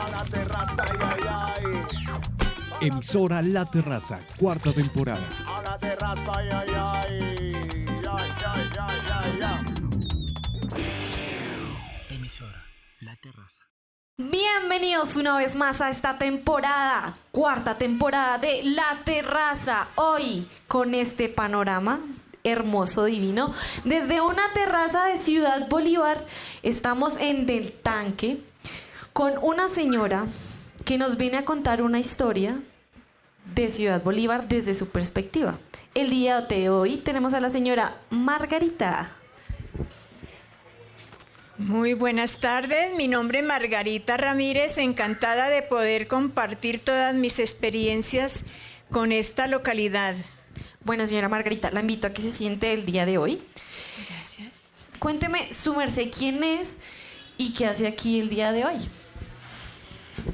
la terraza, ay, ay, ay. Emisora La Terraza, cuarta temporada. A la terraza, ay, ay, ay. Ay, ay, ay, ay, ay. Emisora La Terraza. Bienvenidos una vez más a esta temporada, cuarta temporada de La Terraza. Hoy con este panorama hermoso, divino, desde una terraza de Ciudad Bolívar, estamos en Del Tanque con una señora que nos viene a contar una historia de Ciudad Bolívar desde su perspectiva. El día de hoy tenemos a la señora Margarita. Muy buenas tardes, mi nombre es Margarita Ramírez, encantada de poder compartir todas mis experiencias con esta localidad. Bueno, señora Margarita, la invito a que se siente el día de hoy. Gracias. Cuénteme, su merced, ¿quién es y qué hace aquí el día de hoy?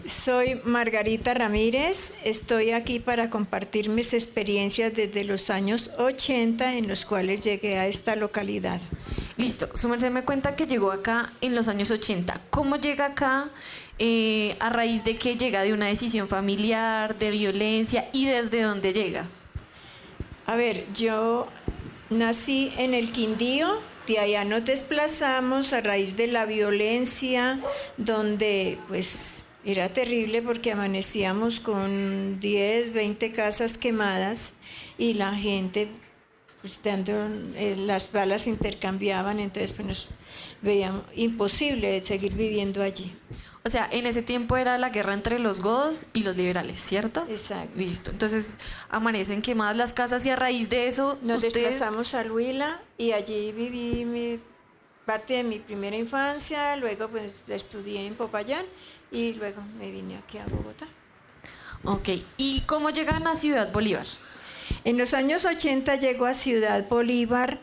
Soy Margarita Ramírez, estoy aquí para compartir mis experiencias desde los años 80 en los cuales llegué a esta localidad. Listo, su merced me cuenta que llegó acá en los años 80. ¿Cómo llega acá? ¿A raíz de que llega de una decisión familiar, de violencia y desde dónde llega? A ver, yo nací en el Quindío, de allá nos desplazamos a raíz de la violencia, donde pues era terrible porque amanecíamos con 10, 20 casas quemadas y la gente pues, las balas intercambiaban, entonces pues nos veíamos imposible seguir viviendo allí. O sea, en ese tiempo era la guerra entre los godos y los liberales, ¿cierto? Exacto. Listo. Entonces amanecen quemadas las casas y a raíz de eso Nos ustedes... desplazamos a Huila y allí viví parte de mi primera infancia, luego pues estudié en Popayán y luego me vine aquí a Bogotá. Ok. ¿Y cómo llegan a Ciudad Bolívar? En los años 80 llegó a Ciudad Bolívar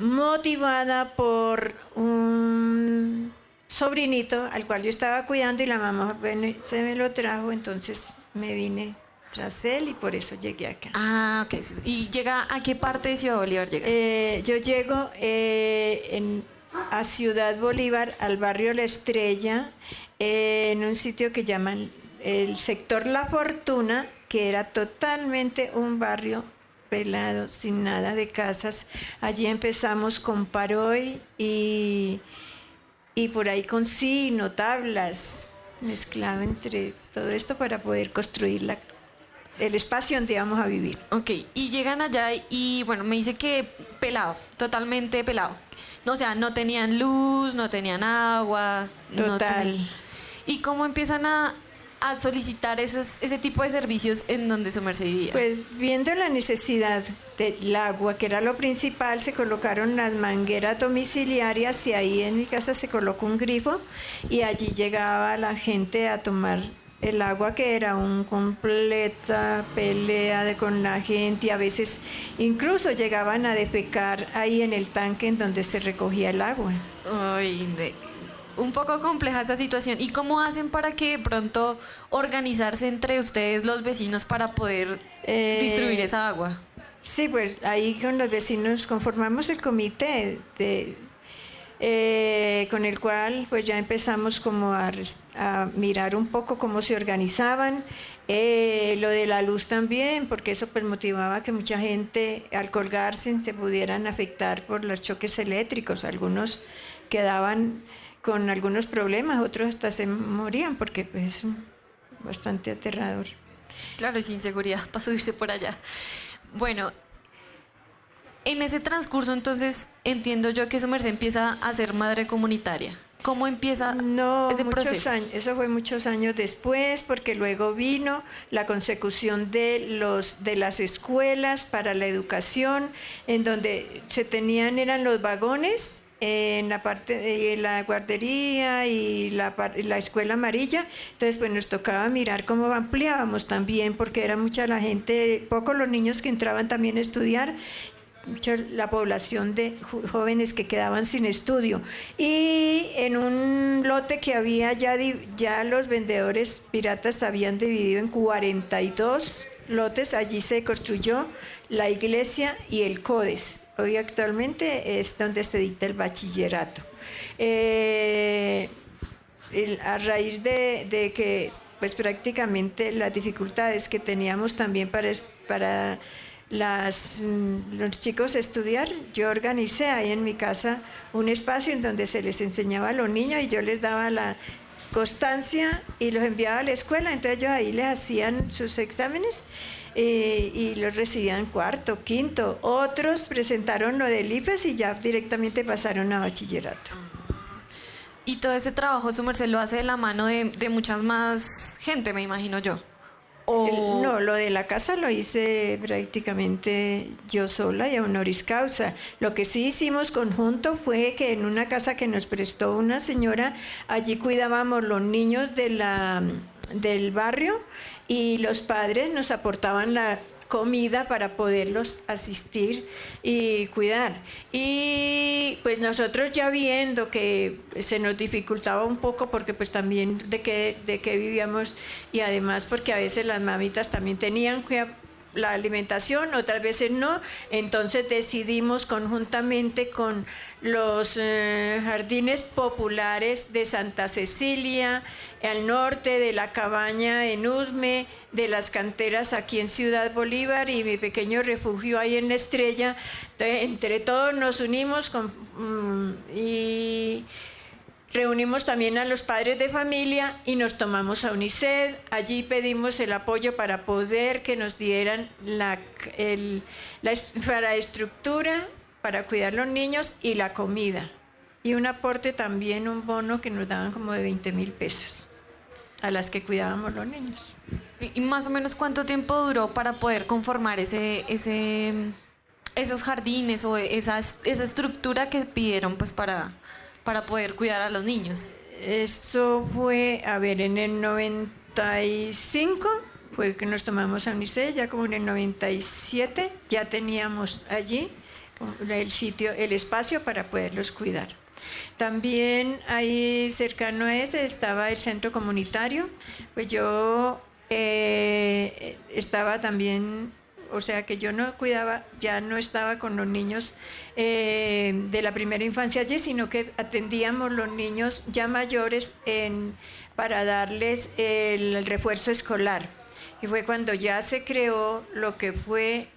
motivada por un sobrinito al cual yo estaba cuidando y la mamá se me lo trajo, entonces me vine tras él y por eso llegué acá. Ah, ok. ¿Y llega a qué parte de Ciudad Bolívar llega? Yo llego a Ciudad Bolívar, al barrio La Estrella, en un sitio que llaman el sector La Fortuna, que era totalmente un barrio pelado, sin nada de casas. Allí empezamos con Paroy y por ahí con sino, tablas, mezclado entre todo esto para poder construir el espacio donde íbamos a vivir. Ok, y llegan allá y bueno, me dice que pelado, totalmente pelado. No, o sea, no tenían luz, no tenían agua. Total. ¿Y cómo empiezan a solicitar ese tipo de servicios en donde su merced vivía? Pues viendo la necesidad del agua, que era lo principal, se colocaron las mangueras domiciliarias y ahí en mi casa se colocó un grifo y allí llegaba la gente a tomar el agua, que era una completa pelea con la gente, y a veces incluso llegaban a defecar ahí en el tanque en donde se recogía el agua. Ay, un poco compleja esa situación. ¿Y cómo hacen para que de pronto organizarse entre ustedes los vecinos para poder distribuir esa agua? Sí, pues ahí con los vecinos conformamos el comité con el cual pues ya empezamos como a mirar un poco cómo se organizaban, lo de la luz también, porque eso pues motivaba que mucha gente al colgarse se pudieran afectar por los choques eléctricos. Algunos quedaban con algunos problemas, otros hasta se morían porque pues, es bastante aterrador. Claro, y sin seguridad para subirse por allá. Bueno, en ese transcurso entonces entiendo yo que su merced empieza a ser madre comunitaria. ¿Cómo empieza ese proceso? Años, eso fue muchos años después, porque luego vino la consecución de las escuelas para la educación, en donde eran los vagones en la parte de la guardería y la escuela amarilla. Entonces pues nos tocaba mirar cómo ampliábamos también, porque era mucha la gente, pocos los niños que entraban también a estudiar, mucha la población de jóvenes que quedaban sin estudio. Y en un lote que había ya los vendedores piratas habían dividido en 42 lotes, allí se construyó la iglesia y el CODES. Hoy actualmente es donde se dicta el bachillerato. a raíz de que pues prácticamente las dificultades que teníamos también para los chicos estudiar, yo organicé ahí en mi casa un espacio en donde se les enseñaba a los niños y yo les daba la constancia y los enviaba a la escuela, entonces ellos ahí les hacían sus exámenes y los recibían cuarto, quinto, otros presentaron lo del IFES y ya directamente pasaron a bachillerato. Y todo ese trabajo, su merced, lo hace de la mano de muchas más gente, me imagino yo. No, lo de la casa lo hice prácticamente yo sola y a honoris causa. Lo que sí hicimos conjunto fue que en una casa que nos prestó una señora, allí cuidábamos los niños del barrio y los padres nos aportaban la comida para poderlos asistir y cuidar. Y pues nosotros ya viendo que se nos dificultaba un poco porque pues también de qué vivíamos y además porque a veces las mamitas también tenían que la alimentación, otras veces no, entonces decidimos conjuntamente con los jardines populares de Santa Cecilia, al norte de la Cabaña en Usme, de las canteras aquí en Ciudad Bolívar y mi pequeño refugio ahí en La Estrella. Entonces, entre todos nos unimos y reunimos también a los padres de familia y nos tomamos a UNICEF. Allí pedimos el apoyo para poder que nos dieran la infraestructura para cuidar los niños y la comida. Y un aporte también, un bono que nos daban como de 20.000 pesos a las que cuidábamos los niños. ¿Y más o menos cuánto tiempo duró para poder conformar esos jardines o esa estructura que pidieron pues para poder cuidar a los niños? Eso fue, a ver, en el 95 fue que nos tomamos a UNICEF, ya como en el 97 ya teníamos allí el sitio, el espacio para poderlos cuidar. También ahí cercano a ese estaba el centro comunitario, pues yo estaba también, o sea que yo no cuidaba, ya no estaba con los niños de la primera infancia allí, sino que atendíamos los niños ya mayores para darles el refuerzo escolar. Y fue cuando ya se creó lo que fue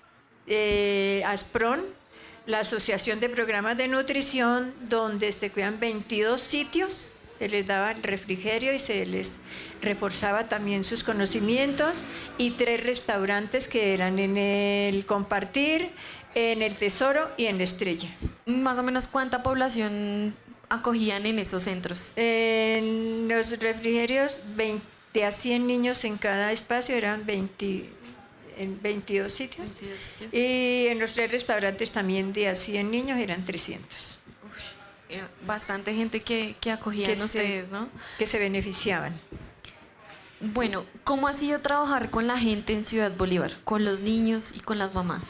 ASPRON, la Asociación de Programas de Nutrición, donde se cuidan 22 sitios, se les daba el refrigerio y se les reforzaba también sus conocimientos, y 3 restaurantes que eran en el Compartir, en el Tesoro y en la Estrella. Más o menos, ¿cuánta población acogían en esos centros? En los refrigerios, de a 100 niños en cada espacio, eran 22 sitios. 22 sitios. Y en los 3 restaurantes también de a 100 niños eran 300. Bastante gente que acogían ustedes, ¿no? Que se beneficiaban. Bueno, ¿cómo ha sido trabajar con la gente en Ciudad Bolívar, con los niños y con las mamás?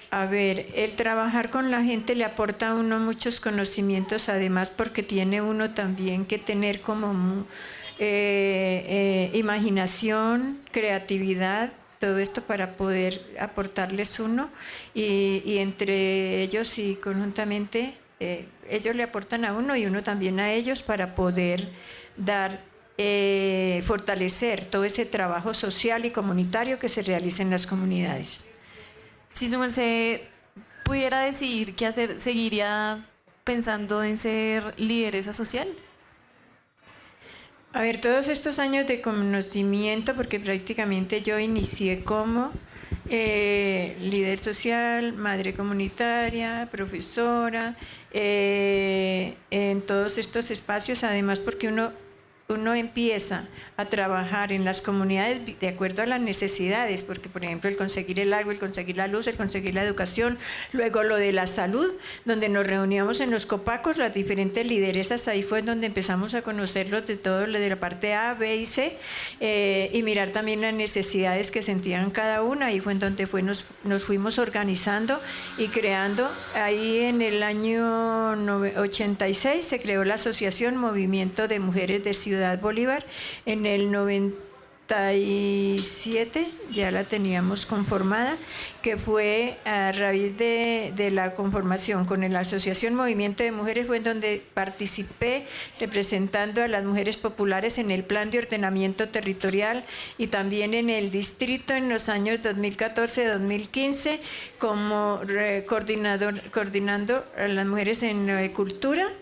A ver, el trabajar con la gente le aporta a uno muchos conocimientos, además porque tiene uno también que tener como imaginación, creatividad, todo esto para poder aportarles uno y entre ellos y conjuntamente ellos le aportan a uno y uno también a ellos para poder fortalecer todo ese trabajo social y comunitario que se realiza en las comunidades. Si su merced pudiera decidir qué hacer, ¿seguiría pensando en ser lideresa social? A ver, todos estos años de conocimiento, porque prácticamente yo inicié como líder social, madre comunitaria, profesora, en todos estos espacios, además porque uno empieza a trabajar en las comunidades de acuerdo a las necesidades, porque por ejemplo el conseguir el agua, el conseguir la luz, el conseguir la educación, luego lo de la salud, donde nos reuníamos en los copacos, las diferentes lideresas, ahí fue donde empezamos a conocerlos de todo, de la parte A, B y C, y mirar también las necesidades que sentían cada una, ahí fue en donde nos fuimos organizando y creando. Ahí en el año 86 se creó la Asociación Movimiento de Mujeres de Ciudad Bolívar. En el 90 97 ya la teníamos conformada, que fue a raíz de la conformación con la Asociación Movimiento de Mujeres, fue en donde participé representando a las mujeres populares en el plan de ordenamiento territorial y también en el distrito en los años 2014-2015 como coordinando a las mujeres en cultura.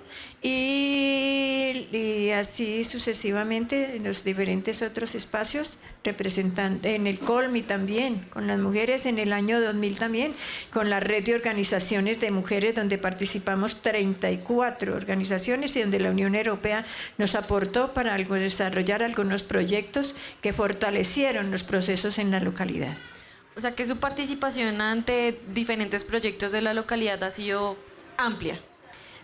Y así sucesivamente en los diferentes otros espacios, representando en el Colmi también, con las mujeres en el año 2000 también, con la red de organizaciones de mujeres donde participamos 34 organizaciones y donde la Unión Europea nos aportó para desarrollar algunos proyectos que fortalecieron los procesos en la localidad. O sea que su participación ante diferentes proyectos de la localidad ha sido amplia.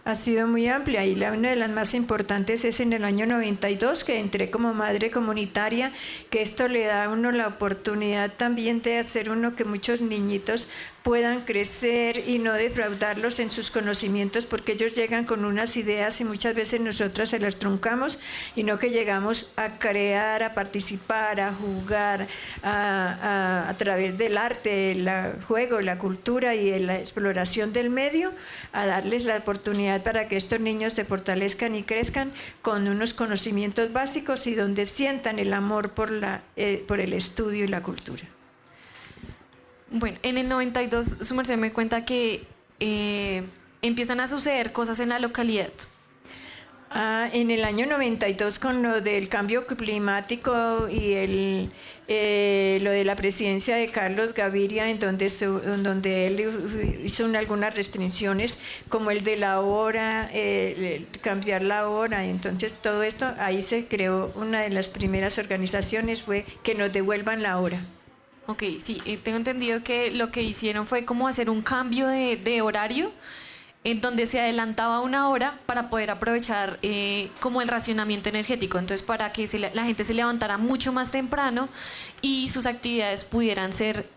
Ha sido muy amplia y una de las más importantes es en el año 92 que entré como madre comunitaria, que esto le da a uno la oportunidad también de hacer uno que muchos niñitos puedan crecer y no defraudarlos en sus conocimientos, porque ellos llegan con unas ideas y muchas veces nosotras se las truncamos y no que llegamos a crear, a participar, a jugar, a través del arte, el juego, la cultura y la exploración del medio, a darles la oportunidad para que estos niños se fortalezcan y crezcan con unos conocimientos básicos y donde sientan el amor por el estudio y la cultura. Bueno, en el 92, su merced me cuenta que empiezan a suceder cosas en la localidad. En el año 92 con lo del cambio climático y lo de la presidencia de Carlos Gaviria, en donde él hizo algunas restricciones, como el de la hora, cambiar la hora. Entonces todo esto, ahí se creó una de las primeras organizaciones, fue que nos devuelvan la hora. Ok, sí, tengo entendido que lo que hicieron fue como hacer un cambio de horario en donde se adelantaba una hora para poder aprovechar como el racionamiento energético, entonces para que la gente se levantara mucho más temprano y sus actividades pudieran ser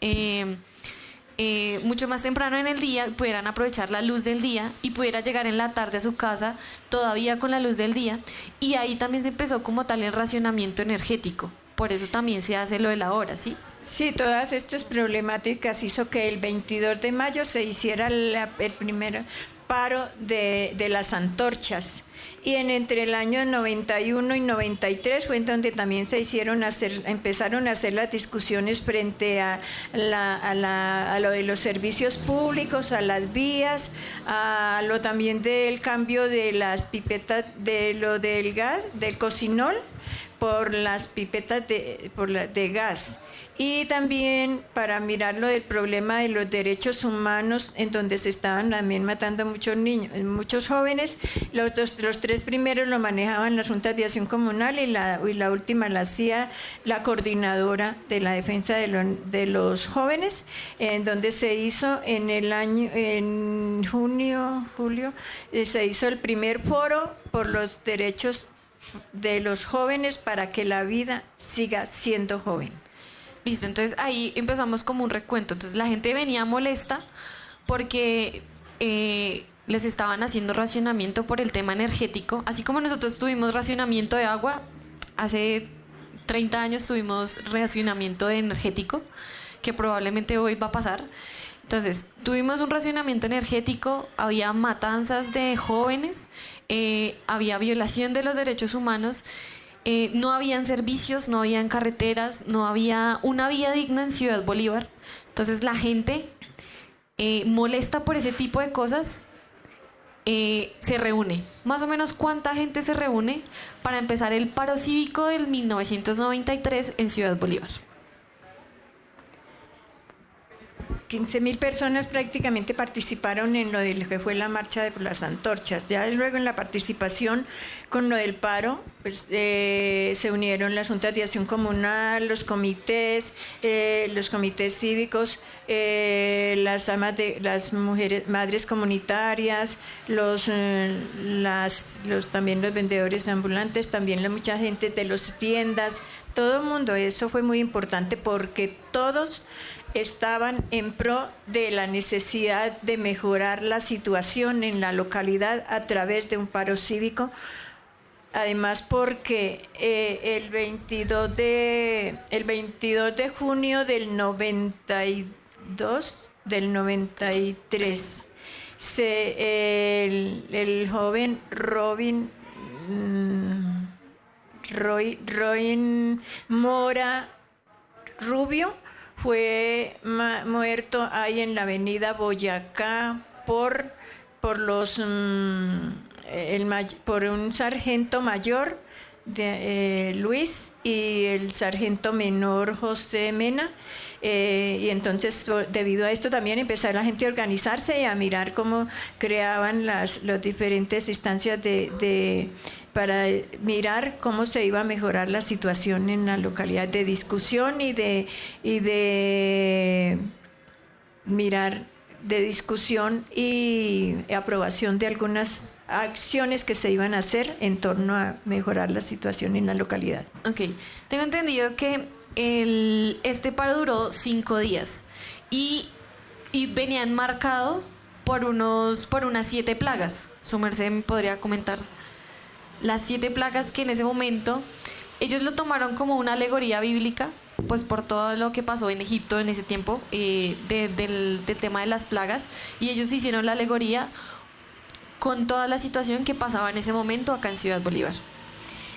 mucho más temprano en el día, pudieran aprovechar la luz del día y pudiera llegar en la tarde a su casa todavía con la luz del día, y ahí también se empezó como tal el racionamiento energético, por eso también se hace lo de la hora, ¿sí? Sí, todas estas problemáticas hizo que el 22 de mayo se hiciera el primer paro de las antorchas. Y entre el año 91 y 93 fue en donde también empezaron a hacer las discusiones frente a lo de los servicios públicos, a las vías, a lo también del cambio de las pipetas, de lo del gas, del cocinol, por las pipetas de gas. Y también para mirar lo del problema de los derechos humanos, en donde se estaban también matando muchos niños, muchos jóvenes. Los tres primeros lo manejaban las juntas de acción comunal y la última la hacía la coordinadora de la defensa de los jóvenes, en donde se hizo en julio, se hizo el primer foro por los derechos de los jóvenes para que la vida siga siendo joven. Listo, entonces ahí empezamos como un recuento. Entonces la gente venía molesta porque les estaban haciendo racionamiento por el tema energético. Así como nosotros tuvimos racionamiento de agua, hace 30 años tuvimos racionamiento energético, que probablemente hoy va a pasar. Entonces, tuvimos un racionamiento energético, había matanzas de jóvenes, había violación de los derechos humanos. No habían servicios, no habían carreteras, no había una vía digna en Ciudad Bolívar. Entonces la gente molesta por ese tipo de cosas, se reúne. Más o menos, ¿cuánta gente se reúne para empezar el paro cívico del 1993 en Ciudad Bolívar? 15.000 personas prácticamente participaron en lo que fue la marcha de las antorchas. Ya luego en la participación con lo del paro, pues, se unieron las juntas de acción comunal, los comités cívicos, las mujeres, madres comunitarias, también los vendedores ambulantes, también mucha gente de las tiendas, todo el mundo. Eso fue muy importante porque todos estaban en pro de la necesidad de mejorar la situación en la localidad a través de un paro cívico Además porque el 22 de junio del 93, el joven Roy Mora Rubio fue muerto ahí en la avenida Boyacá por un sargento mayor Luis y el sargento menor José Mena. Y entonces debido a esto también empezó la gente a organizarse y a mirar cómo creaban las diferentes instancias para mirar cómo se iba a mejorar la situación en la localidad, de discusión y de mirar, de discusión y aprobación de algunas acciones que se iban a hacer en torno a mejorar la situación en la localidad. Ok, tengo entendido que este paro duró 5 días y venía enmarcado por unas 7 plagas. Su merced me podría comentar las 7 plagas que en ese momento ellos lo tomaron como una alegoría bíblica, pues por todo lo que pasó en Egipto en ese tiempo, del tema de las plagas, y ellos hicieron la alegoría con toda la situación que pasaba en ese momento acá en Ciudad Bolívar.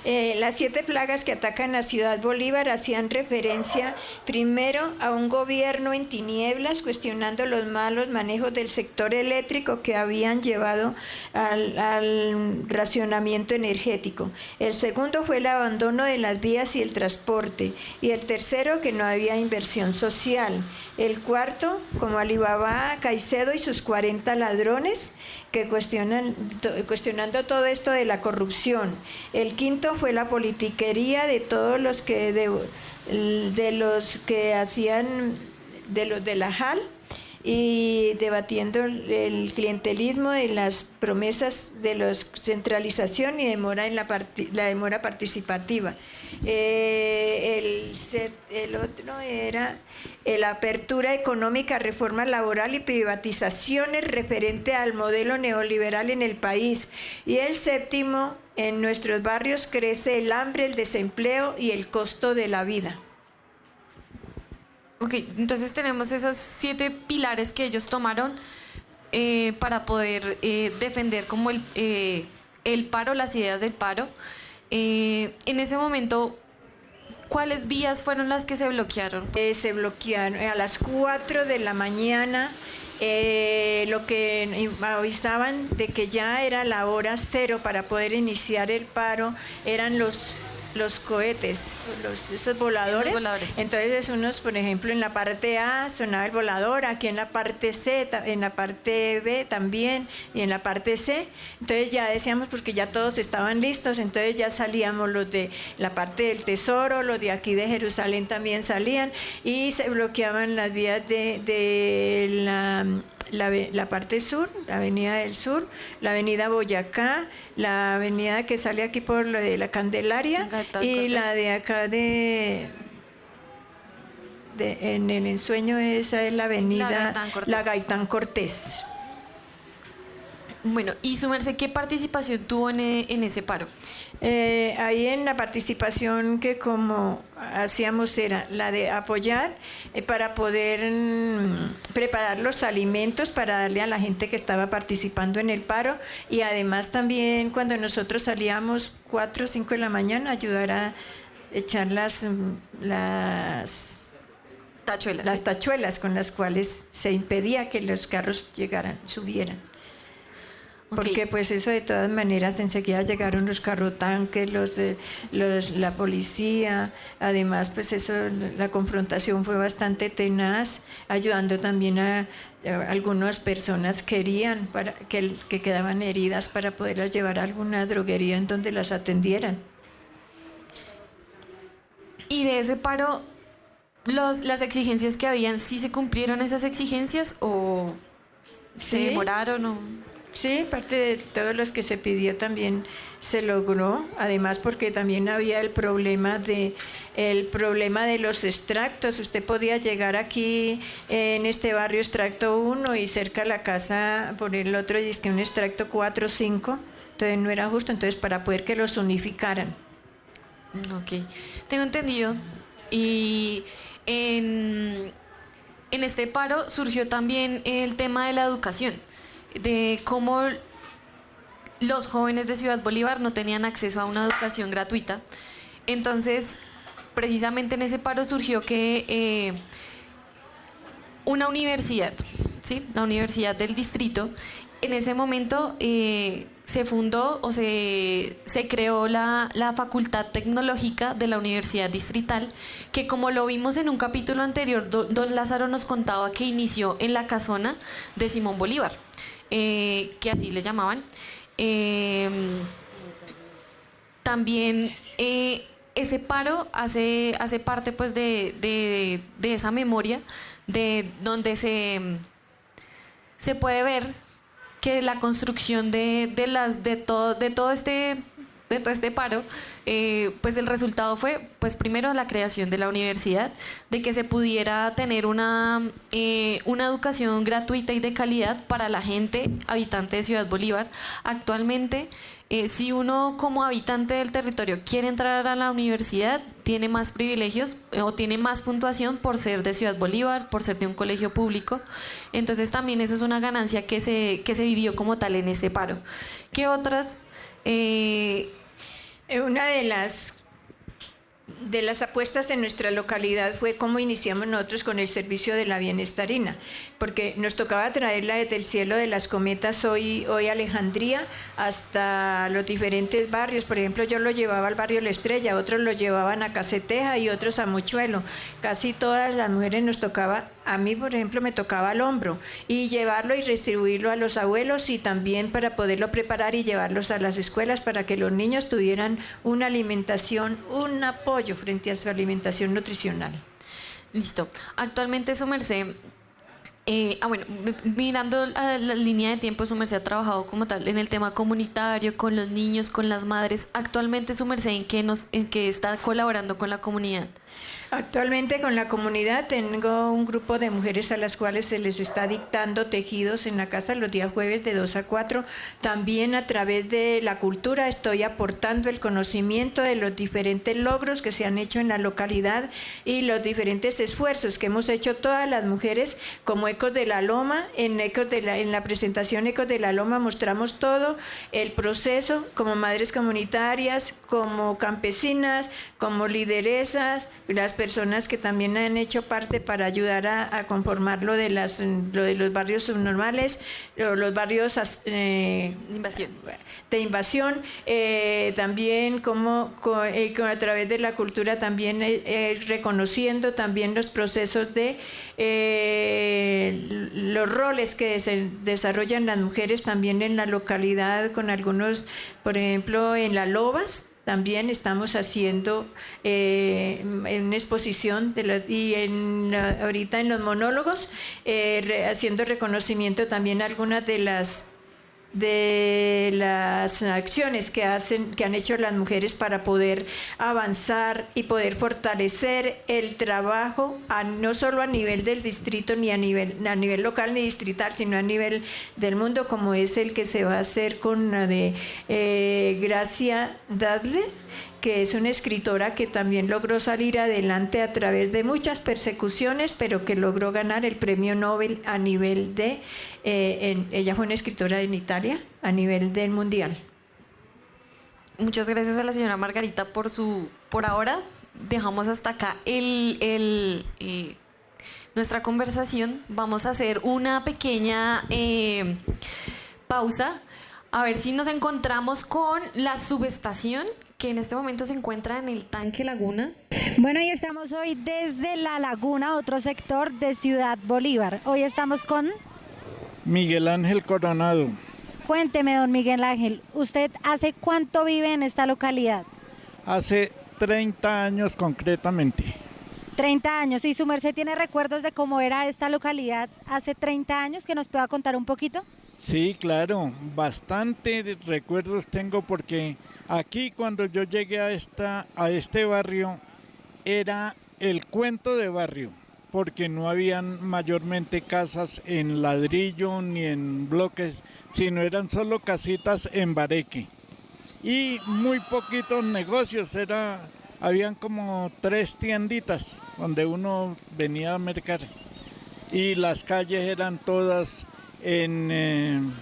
Las 7 plagas que atacan a Ciudad Bolívar hacían referencia primero a un gobierno en tinieblas, cuestionando los malos manejos del sector eléctrico que habían llevado al racionamiento energético. El segundo fue el abandono de las vías y el transporte. Y el tercero, que no había inversión social. El cuarto, como Alibaba Caicedo y sus 40 ladrones, que cuestionando todo esto de la corrupción. El quinto fue la politiquería de todos los que de la JAL, y debatiendo el clientelismo de las promesas de la centralización y demora en la demora participativa. El otro era la apertura económica, reforma laboral y privatizaciones referente al modelo neoliberal en el país. Y el séptimo, en nuestros barrios crece el hambre, el desempleo y el costo de la vida. Ok, entonces tenemos esos 7 pilares que ellos tomaron para poder defender como el paro, las ideas del paro. En ese momento, ¿cuáles vías fueron las que se bloquearon? Se bloquearon a las 4 de la mañana. Lo que avisaban de que ya era la hora cero para poder iniciar el paro eran los cohetes, esos voladores. Entonces unos, por ejemplo, en la parte A sonaba el volador, aquí en la parte C, en la parte B también, y en la parte C. Entonces ya decíamos, porque ya todos estaban listos, entonces ya salíamos los de la parte del Tesoro, los de aquí de Jerusalén también salían, y se bloqueaban las vías de la parte sur, la avenida del sur, la avenida Boyacá, la avenida que sale aquí por lo de la Candelaria y la de acá en el ensueño, esa es la avenida La Gaitán Cortés. Bueno, y su merced, ¿qué participación tuvo en ese paro? Ahí en la participación que como hacíamos era la de apoyar para poder preparar los alimentos para darle a la gente que estaba participando en el paro, y además también cuando nosotros salíamos 4 o 5 de la mañana ayudar a echar las tachuelas con las cuales se impedía que los carros subieran. Porque pues eso de todas maneras enseguida llegaron los carrotanques, la policía, además pues eso, la confrontación fue bastante tenaz, ayudando también a algunas personas querían que quedaban heridas para poderlas llevar a alguna droguería en donde las atendieran. Y de ese paro, las exigencias que habían, ¿sí se cumplieron esas exigencias o se demoraron o...? Sí, parte de todos los que se pidió también se logró, además porque también había el problema de los extractos. Usted podía llegar aquí en este barrio extracto 1 y cerca a la casa por el otro, y es que un extracto 4 o 5. Entonces no era justo, entonces para poder que los unificaran. Ok, tengo entendido. Y en este paro surgió también el tema de la educación, de cómo los jóvenes de Ciudad Bolívar no tenían acceso a una educación gratuita. Entonces, precisamente en ese paro surgió que una universidad, ¿sí? La Universidad del Distrito, en ese momento se fundó o se creó la Facultad Tecnológica de la Universidad Distrital, que como lo vimos en un capítulo anterior, don Lázaro nos contaba que inició en la casona de Simón Bolívar, que así le llamaban. También ese paro hace parte pues de esa memoria de donde se puede ver que la construcción de todo este paro, pues el resultado fue, pues primero la creación de la universidad, de que se pudiera tener una educación gratuita y de calidad para la gente habitante de Ciudad Bolívar. Actualmente, si uno como habitante del territorio quiere entrar a la universidad, tiene más privilegios o tiene más puntuación por ser de Ciudad Bolívar, por ser de un colegio público. Entonces también eso es una ganancia que se vivió como tal en este paro. ¿Qué otras? Una de las apuestas en nuestra localidad fue cómo iniciamos nosotros con el servicio de la bienestarina, porque nos tocaba traerla desde el cielo de las cometas, hoy Alejandría, hasta los diferentes barrios. Por ejemplo, yo lo llevaba al barrio La Estrella, otros lo llevaban a Caseteja y otros a Mochuelo. Casi todas las mujeres nos tocaba, a mí por ejemplo me tocaba al hombro, y llevarlo y distribuirlo a los abuelos, y también para poderlo preparar y llevarlos a las escuelas para que los niños tuvieran una alimentación, un apoyo frente a su alimentación nutricional. Listo. Actualmente su merced, bueno, mirando a la línea de tiempo, su merced ha trabajado como tal en el tema comunitario, con los niños, con las madres. Actualmente su merced, ¿en qué está colaborando con la comunidad? Actualmente con la comunidad tengo un grupo de mujeres a las cuales se les está dictando tejidos en la casa los días jueves de 2 a 4. También a través de la cultura estoy aportando el conocimiento de los diferentes logros que se han hecho en la localidad y los diferentes esfuerzos que hemos hecho todas las mujeres como Ecos de la Loma. En la presentación Ecos de la Loma mostramos todo el proceso como madres comunitarias, como campesinas, como lideresas, las personas que también han hecho parte para ayudar a conformar lo de los barrios subnormales, los barrios de invasión, también como a través de la cultura también reconociendo también los procesos de los roles que desarrollan las mujeres también en la localidad, con algunos, por ejemplo, en las Lobas. También estamos haciendo una exposición ahorita en los monólogos, haciendo reconocimiento también a algunas de las acciones que han hecho las mujeres para poder avanzar y poder fortalecer el trabajo, no solo a nivel del distrito ni a nivel local ni distrital, sino a nivel del mundo, como es el que se va a hacer con la de Gracia Dadle, que es una escritora que también logró salir adelante a través de muchas persecuciones, pero que logró ganar el premio Nobel a nivel de, ella fue una escritora en Italia, a nivel del mundial. Muchas gracias a la señora Margarita por ahora. Dejamos hasta acá nuestra conversación. Vamos a hacer una pequeña pausa, a ver si nos encontramos con la subestación, que en este momento se encuentra en el Tanque Laguna. Bueno, y estamos hoy desde La Laguna, otro sector de Ciudad Bolívar. Hoy estamos con Miguel Ángel Coronado. Cuénteme, don Miguel Ángel, ¿usted hace cuánto vive en esta localidad? Hace 30 años concretamente. 30 años. ¿Y su merced tiene recuerdos de cómo era esta localidad hace 30 años? ¿Que nos pueda contar un poquito? Sí, claro, bastante recuerdos tengo porque aquí cuando yo llegué a este barrio era el cuento de barrio. porque no habían mayormente casas en ladrillo ni en bloques, sino eran solo casitas en bareque. Y muy poquitos negocios, habían como 3 tienditas donde uno venía a mercar. Y las calles eran todas en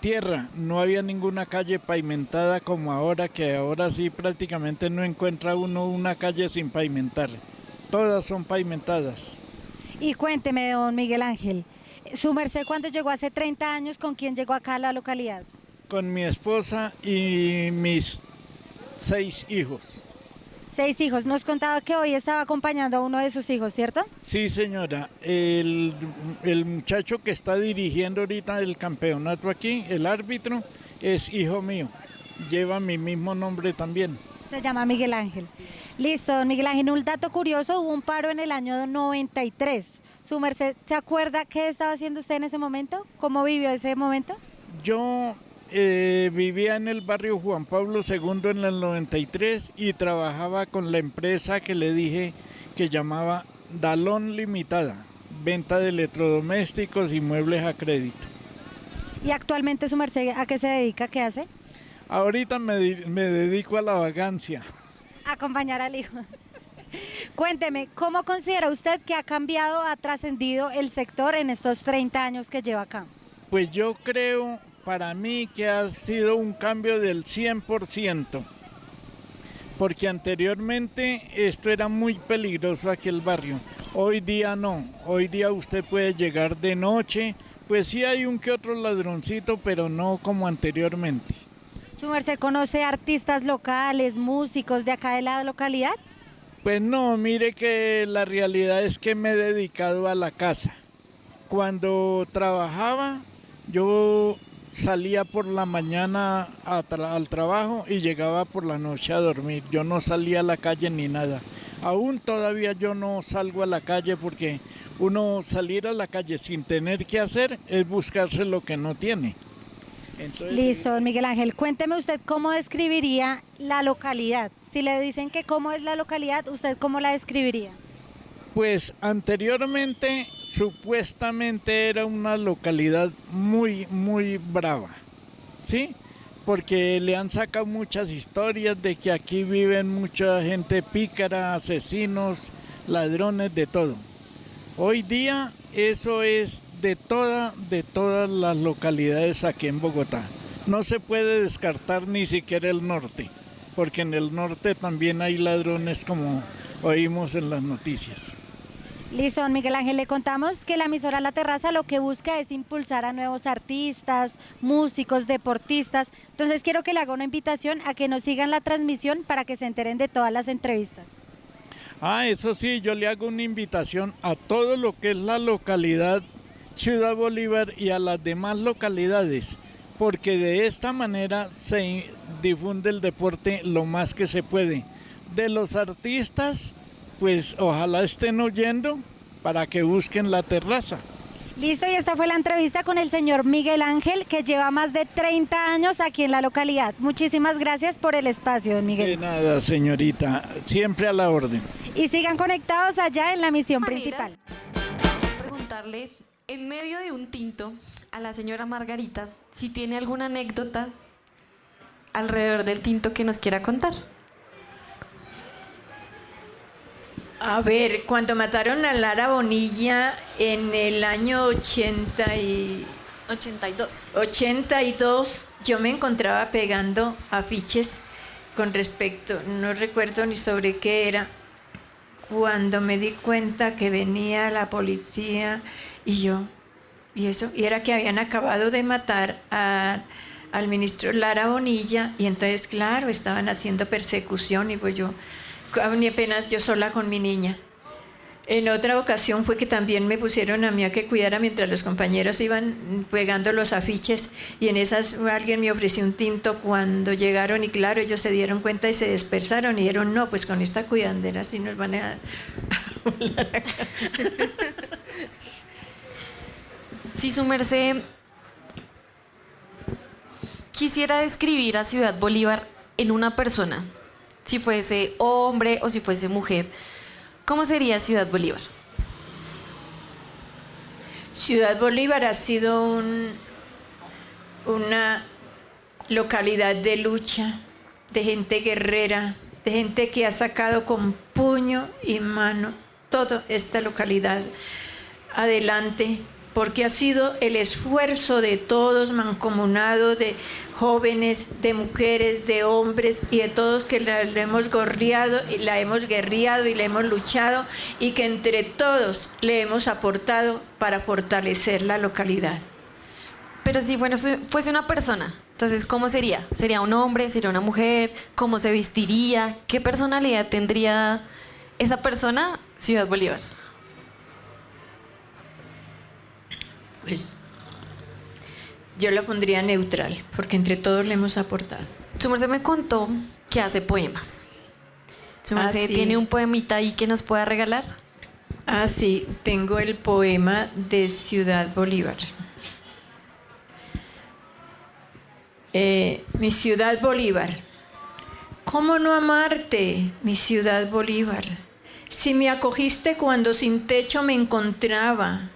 tierra, no había ninguna calle pavimentada como ahora, que ahora sí prácticamente no encuentra uno una calle sin pavimentar. Todas son pavimentadas. Y cuénteme, don Miguel Ángel, su merced cuando llegó hace 30 años, ¿con quién llegó acá a la localidad? Con mi esposa y mis 6 hijos. 6 hijos. Nos contaba que hoy estaba acompañando a uno de sus hijos, ¿cierto? Sí, señora. El muchacho que está dirigiendo ahorita el campeonato aquí, el árbitro, es hijo mío. Lleva mi mismo nombre también. Se llama Miguel Ángel. Listo, don Miguel Ángel. Un dato curioso, hubo un paro en el año 93. ¿Su merced se acuerda qué estaba haciendo usted en ese momento? ¿Cómo vivió ese momento? Yo vivía en el barrio Juan Pablo II en el 93 y trabajaba con la empresa que le dije que llamaba Dalón Limitada, venta de electrodomésticos y muebles a crédito. ¿Y actualmente su merced a qué se dedica? ¿Qué hace? Ahorita me dedico a la vagancia. Acompañar al hijo. Cuénteme, ¿cómo considera usted que ha cambiado, ha trascendido el sector en estos 30 años que lleva acá? Pues yo creo, para mí, que ha sido un cambio del 100%, porque anteriormente esto era muy peligroso aquí el barrio. Hoy día no, hoy día usted puede llegar de noche, pues sí hay un que otro ladroncito, pero no como anteriormente. ¿Su merced conoce artistas locales, músicos de acá de la localidad? Pues no, mire que la realidad es que me he dedicado a la casa. Cuando trabajaba, yo salía por la mañana al trabajo y llegaba por la noche a dormir. Yo no salía a la calle ni nada. Aún todavía yo no salgo a la calle porque uno salir a la calle sin tener que hacer es buscarse lo que no tiene. Entonces, listo, don Miguel Ángel. Cuénteme usted cómo describiría la localidad. Si le dicen que cómo es la localidad, ¿usted cómo la describiría? Pues anteriormente supuestamente era una localidad muy, muy brava, ¿sí? Porque le han sacado muchas historias de que aquí viven mucha gente pícara, asesinos, ladrones, de todo. Hoy día eso es de todas las localidades aquí en Bogotá. No se puede descartar ni siquiera el norte, porque en el norte también hay ladrones como oímos en las noticias. Listo, don Miguel Ángel, le contamos que la emisora La Terraza lo que busca es impulsar a nuevos artistas, músicos, deportistas. Entonces quiero que le haga una invitación a que nos sigan la transmisión para que se enteren de todas las entrevistas. Eso sí, yo le hago una invitación a todo lo que es la localidad Ciudad Bolívar y a las demás localidades, porque de esta manera se difunde el deporte lo más que se puede. De los artistas, pues ojalá estén oyendo para que busquen La Terraza. Listo, y esta fue la entrevista con el señor Miguel Ángel, que lleva más de 30 años aquí en la localidad. Muchísimas gracias por el espacio, don Miguel. De nada, señorita, siempre a la orden. Y sigan conectados allá en la misión Maneras, principal. Preguntarle en medio de un tinto a la señora Margarita si tiene alguna anécdota alrededor del tinto que nos quiera contar. A ver, cuando mataron a Lara Bonilla en el año 82, yo me encontraba pegando afiches con respecto, no recuerdo ni sobre qué era, cuando me di cuenta que venía la policía y era que habían acabado de matar al ministro Lara Bonilla, y entonces, claro, estaban haciendo persecución y pues yo, ni apenas yo sola con mi niña. En otra ocasión fue que también me pusieron a mí a que cuidara mientras los compañeros iban pegando los afiches, y en esas alguien me ofreció un tinto cuando llegaron, y claro, ellos se dieron cuenta y se dispersaron y dijeron, no, pues con esta cuidandera sí nos van a volar acá. Si su merced quisiera describir a Ciudad Bolívar en una persona, si fuese hombre o si fuese mujer, ¿Cómo sería Ciudad Bolívar? Ciudad Bolívar ha sido una localidad de lucha, de gente guerrera, de gente que ha sacado con puño y mano toda esta localidad adelante, porque ha sido el esfuerzo de todos mancomunado, de jóvenes, de mujeres, de hombres y de todos que la hemos guerreado y la hemos luchado y que entre todos le hemos aportado para fortalecer la localidad. Pero si fuese una persona, entonces, ¿cómo sería? ¿Sería un hombre? ¿Sería una mujer? ¿Cómo se vestiría? ¿Qué personalidad tendría esa persona, Ciudad Bolívar? Pues yo la pondría neutral, porque entre todos le hemos aportado. Su merced me contó que hace poemas. Su merced sí. tiene un poemita ahí que nos pueda regalar. Ah, sí, tengo el poema de Ciudad Bolívar. Mi Ciudad Bolívar. ¿Cómo no amarte, mi Ciudad Bolívar? Si me acogiste cuando sin techo me encontraba,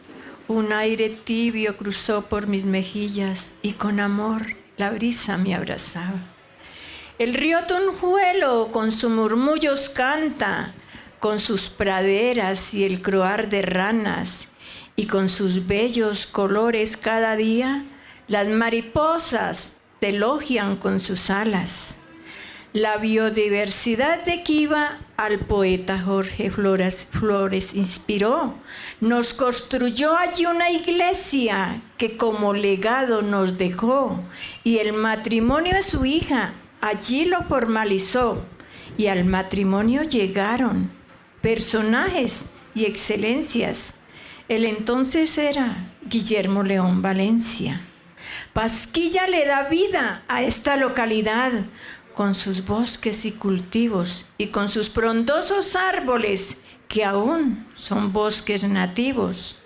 un aire tibio cruzó por mis mejillas y con amor la brisa me abrazaba. El río Tunjuelo con sus murmullos canta, con sus praderas y el croar de ranas, y con sus bellos colores cada día, las mariposas te elogian con sus alas. La biodiversidad de Kiva al poeta Jorge Flores inspiró. Nos construyó allí una iglesia que como legado nos dejó, y el matrimonio de su hija allí lo formalizó. Y al matrimonio llegaron personajes y excelencias. El entonces era Guillermo León Valencia. Pasquilla le da vida a esta localidad, con sus bosques y cultivos y con sus frondosos árboles que aún son bosques nativos.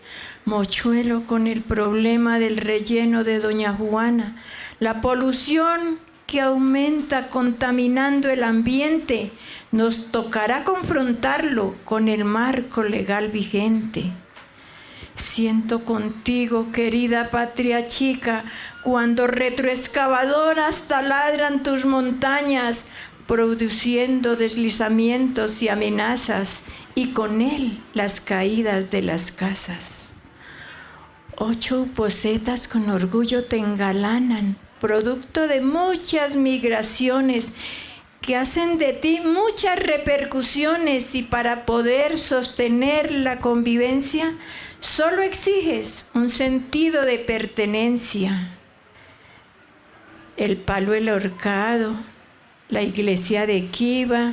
Mochuelo con el problema del relleno de Doña Juana, la polución que aumenta contaminando el ambiente, nos tocará confrontarlo con el marco legal vigente. Siento contigo, querida patria chica, cuando retroexcavadoras taladran tus montañas, produciendo deslizamientos y amenazas, y con él las caídas de las casas. 8 posetas con orgullo te engalanan, producto de muchas migraciones que hacen de ti muchas repercusiones, y para poder sostener la convivencia solo exiges un sentido de pertenencia. El Palo el Horcado, la iglesia de Kiva,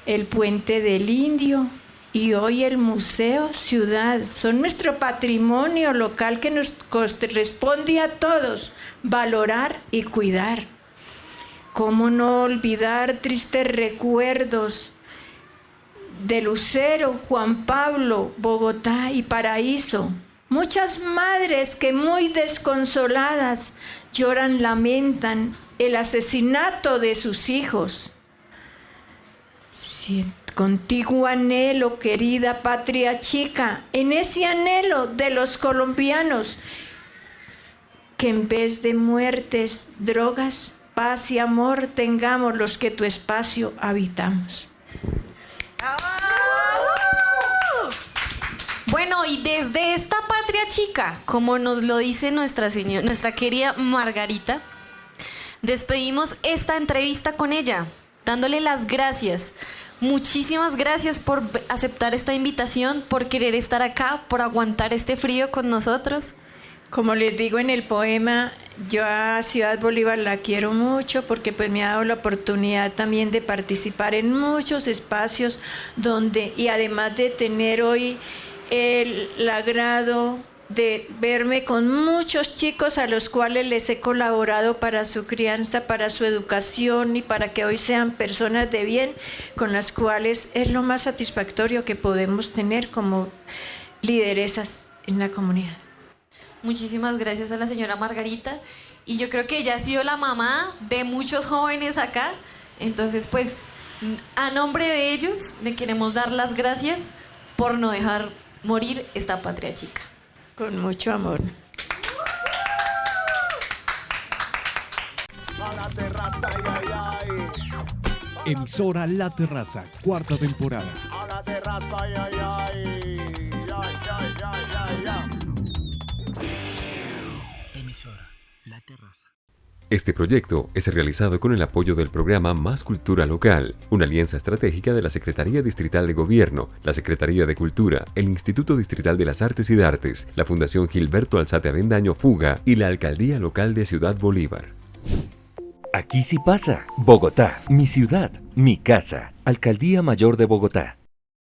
el Puente del Indio y hoy el Museo Ciudad son nuestro patrimonio local que nos corresponde a todos valorar y cuidar. ¿Cómo no olvidar tristes recuerdos de Lucero, Juan Pablo, Bogotá y Paraíso? Muchas madres que muy desconsoladas lloran, lamentan el asesinato de sus hijos. Sí, contigo anhelo, querida patria chica, en ese anhelo de los colombianos, que en vez de muertes, drogas, paz y amor tengamos los que tu espacio habitamos. Bueno, y desde esta patria chica, como nos lo dice nuestra querida Margarita, despedimos esta entrevista con ella, dándole las gracias. Muchísimas gracias por aceptar esta invitación, por querer estar acá, por aguantar este frío con nosotros. Como les digo en el poema, yo a Ciudad Bolívar la quiero mucho porque pues me ha dado la oportunidad también de participar en muchos espacios donde, y además de tener hoy el agrado de verme con muchos chicos a los cuales les he colaborado para su crianza, para su educación y para que hoy sean personas de bien, con las cuales es lo más satisfactorio que podemos tener como lideresas en la comunidad. Muchísimas gracias a la señora Margarita, y yo creo que ella ha sido la mamá de muchos jóvenes acá, entonces pues A nombre de ellos le queremos dar las gracias por no dejar morir esta patria chica. Con mucho amor. A la terraza, ay, ay, ay. Emisora La Terraza, cuarta temporada. A la terraza, ay, ay, ay. Ay, ay, ay, ay, ay. Emisora La Terraza. Este proyecto es realizado con el apoyo del programa Más Cultura Local, una alianza estratégica de la Secretaría Distrital de Gobierno, la Secretaría de Cultura, el Instituto Distrital de las Artes y Dartes, la Fundación Gilberto Alzate Avendaño Fuga y la Alcaldía Local de Ciudad Bolívar. Aquí sí pasa. Bogotá, mi ciudad, mi casa. Alcaldía Mayor de Bogotá.